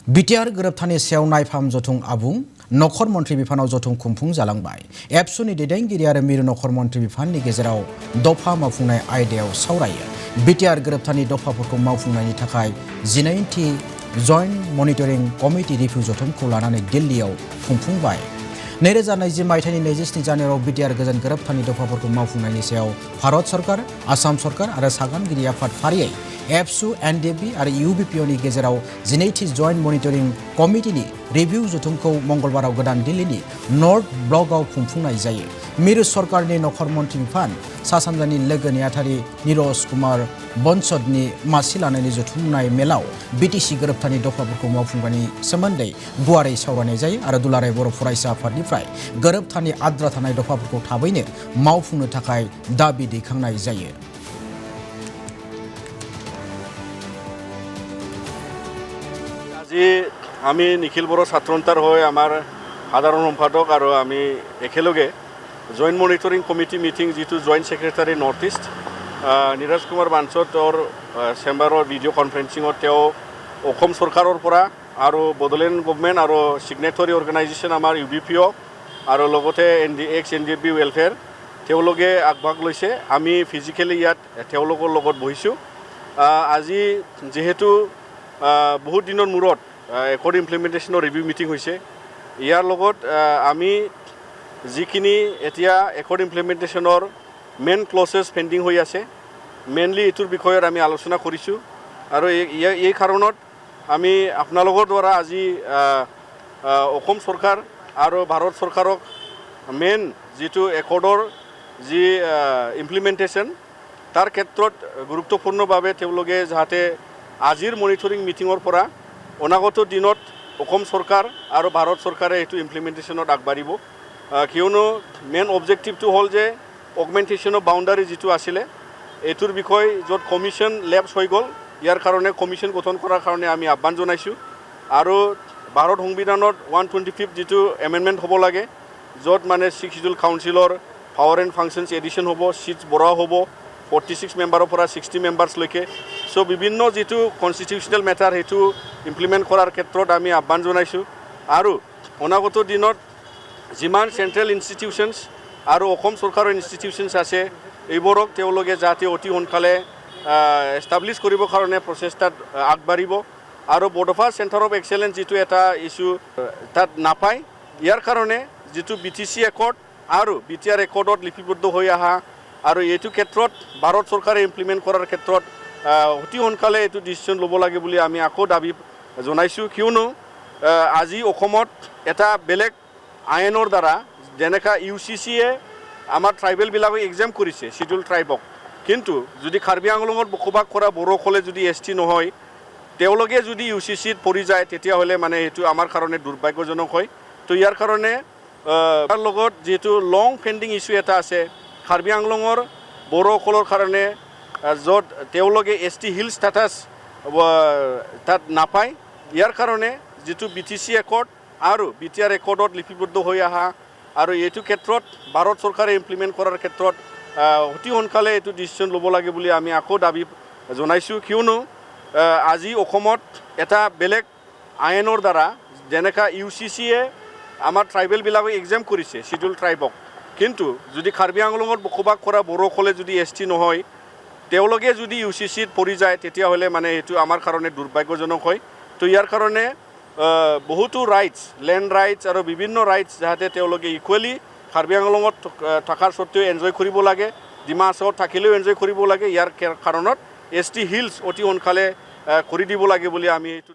BTR गोरोबथानि सायाव नायफाम जथुम आबुं नखर मन्त्रि बिफानाव जथुम खुंफुं जालांबाय। एबसुनि दैदेनगिरि आरो मिरु नखर मन्त्रि बिफाननि गेजेराव दफा मावफुंनाय आयदायाव सावरायो। बिटिआर गोरोबथानि दफाफोरखौ मावफुंनायनि थाखाय 19थि जइन्ट मनिटरिं कमिटि रिभिउ जथुमखौ लानानै दिल्लीयाव खुंफुंबाय। 2020 मायथाइनि 27 जानुवारियाव बिटिआर गोजोन गोरोबथानि दफाफोरखौ मावफुंनायनि सायाव भारत सरकार, आसाम सरकार आरो सागानगिरि आफाद फारियै एबसु, एनडिएफबि आरो इउबिपिअनि गेजेराव 12थि जइन्ट मनिटरिं कमिटिनि रिभिउ जथुमखौ मंगलबाराव गोदान दिल्लीनि नर्थ ब्लकआव खुंफुंनाय जायो। मिरु सरकारनि नखर मन्त्रि बिफान सा सानजानि लोगो नेहाथारि निरज कुमार बंसदनि मासि लानायनि जथुमनाय मेलाव बिटिसि गोरोबथानि दफाफोरखौ मावफुंनायनि सोमोन्दै गुवारै सावरायनाय जायो आरो दुलाराय बर' फरायसा आफादनिफ्राय गोरोबथानि आद्रा थानाय दफाफोरखौ थाबैनो मावफुंनो थाखाय दाबि दैखांनाय जायो। আজি আমি নিখিল বড়ো ছাত্ৰন্তাৰ হৈ আমাৰ সাধাৰণ সম্পাদক আৰু আমি একেলগে জইণ্ট মনিটৰিং কমিটি মিটিং যিটো joint secretary north east Niraj Kumar বাঞ্চতৰ চেম্বাৰৰ ভিডিঅ' কনফাৰেন্সিঙত তেওঁ অসম চৰকাৰৰ পৰা আৰু বডোলেণ্ড গভৰ্ণমেণ্ট আৰু ছিগনেটৰী অৰ্গেনাইজেশ্যন আমাৰ ইউবিপিঅ আৰু লগতে এনডিএফবি ৱেলফেয়াৰ তেওঁলোকে আগভাগ লৈছে। আমি ফিজিকেলি ইয়াত তেওঁলোকৰ লগত বহিছোঁ। আজি যিহেতু বহুত দিনৰ মূৰত একৰ্ড ইমপ্লিমেণ্টেশ্যনৰ ৰিভিউ মিটিং হৈছে, ইয়াৰ লগত আমি যিখিনি এতিয়া একৰ্ড ইমপ্লিমেণ্টেশ্যনৰ মেইন ক্লজেছ পেণ্ডিং হৈ আছে, মেইনলি এইটোৰ বিষয়ত আমি আলোচনা কৰিছোঁ। আৰু এই কাৰণত আমি আপোনালোকৰ দ্বাৰা আজি অসম চৰকাৰ আৰু ভাৰত চৰকাৰক মেইন যিটো একৰ্ডৰ যি ইমপ্লিমেণ্টেশ্যন তাৰ ক্ষেত্ৰত গুৰুত্বপূৰ্ণভাৱে তেওঁলোকে যাতে আজিৰ মনিটৰিং মিটিঙৰ পৰা অনাগত দিনত অসম চৰকাৰ আৰু ভাৰত চৰকাৰে এইটো ইমপ্লিমেণ্টেশ্যনত আগবাঢ়িব। কিয়নো মেইন অবজেক্টিভটো হ'ল যে অগমেণ্টেশ্যন অফ বাউণ্ডাৰী যিটো আছিলে এইটোৰ বিষয় য'ত কমিশ্যন লেপছ হৈ গ'ল, ইয়াৰ কাৰণে কমিশ্যন গঠন কৰাৰ কাৰণে আমি আহ্বান জনাইছোঁ। আৰু ভাৰত সংবিধানত 125 যিটো এমেণ্ডমেণ্ট হ'ব লাগে, য'ত মানে 6 শিডিউল কাউন্সিলৰ পাৱাৰ এণ্ড ফাংচনছ এডিশ্যন হ'ব, ছিটছ বঢ়োৱা হ'ব 46 মেম্বাৰৰ পৰা 60 মেম্বাৰ্ছলৈকে। চ' বিভিন্ন যিটো কনষ্টিটিউশ্যনেল মেটাৰ সেইটো ইমপ্লিমেণ্ট কৰাৰ ক্ষেত্ৰত আমি আহ্বান জনাইছোঁ। আৰু অনাগত দিনত যিমান চেণ্ট্ৰেল ইনষ্টিটিউশ্যনছ আৰু অসম চৰকাৰৰ ইনষ্টিটিউশ্যনছ আছে এইবোৰক তেওঁলোকে যাতে অতি সোনকালে এষ্টাব্লিছ কৰিবৰ কাৰণে প্ৰচেষ্টাত আগবাঢ়িব। আৰু বডোফা চেণ্টাৰ অফ এক্সেলেঞ্চ যিটো এটা ইছ্যু তাত নাপায়, ইয়াৰ কাৰণে যিটো বিটিচি একৰ্ড আৰু বিটিআৰ একৰ্ডত লিপিবদ্ধ হৈ অহা আৰু এইটো ক্ষেত্ৰত ভাৰত চৰকাৰে ইমপ্লিমেণ্ট কৰাৰ ক্ষেত্ৰত অতি সোনকালে এইটো ডিচিশ্যন ল'ব লাগে বুলি আমি আকৌ দাবী জনাইছোঁ। কিয়নো আজি অসমত এটা বেলেগ আইনৰ দ্বাৰা যেনেকৈ UCCয়ে আমাৰ ট্ৰাইবেলবিলাকক এক্সাম কৰিছে, শিডিউল ট্ৰাইবক, কিন্তু যদি কাৰ্বি আংলঙত বসবাস কৰা বড়োসকলে যদি ST নহয়, তেওঁলোকে যদি UCCত পৰি যায় তেতিয়াহ'লে মানে এইটো আমাৰ কাৰণে দুৰ্ভাগ্যজনক হয়। তো ইয়াৰ কাৰণে তাৰ লগত যিহেতু লং পেণ্ডিং ইছ্যু এটা আছে কাৰ্বি আংলঙৰ বড়োসকলৰ কাৰণে, য'ত তেওঁলোকে ST হিল ষ্টেটাছ তাত নাপায়, ইয়াৰ কাৰণে যিটো বিটিচি একৰ্ড আৰু বিটিআৰ একৰ্ডত লিপিবদ্ধ হৈ অহা আৰু এইটো ক্ষেত্ৰত ভাৰত চৰকাৰে ইমপ্লিমেণ্ট কৰাৰ ক্ষেত্ৰত অতি সোনকালে এইটো ডিচিশ্যন ল'ব লাগে বুলি আমি আকৌ দাবী জনাইছোঁ। কিয়নো আজি অসমত এটা বেলেগ আইনৰ দ্বাৰা যেনেকৈ UCCয়ে আমাৰ ট্ৰাইবেলবিলাকক এক্সাম কৰিছে, শিডিউল ট্ৰাইবক, কিন্তু যদি কাৰ্বি আংলঙত বসবাস কৰা বড়োসকলে যদি ST নহয়, তেওঁলোকে যদি UCCত পৰি যায় তেতিয়াহ'লে মানে এইটো আমাৰ কাৰণে দুৰ্ভাগ্যজনক হয়। তো ইয়াৰ কাৰণে বহুতো ৰাইটছ, লেণ্ড ৰাইটছ আৰু বিভিন্ন ৰাইটছ যাতে তেওঁলোকে ইকুৱেলি কাৰ্বি আংলঙত থকাৰ স্বত্তেও এনজয় কৰিব লাগে, ডিমা হাছাওত থাকিলেও এনজয় কৰিব লাগে। ইয়াৰ কাৰণত ST হিলছ অতি সোনকালে কৰি দিব লাগে বুলি আমি এইটো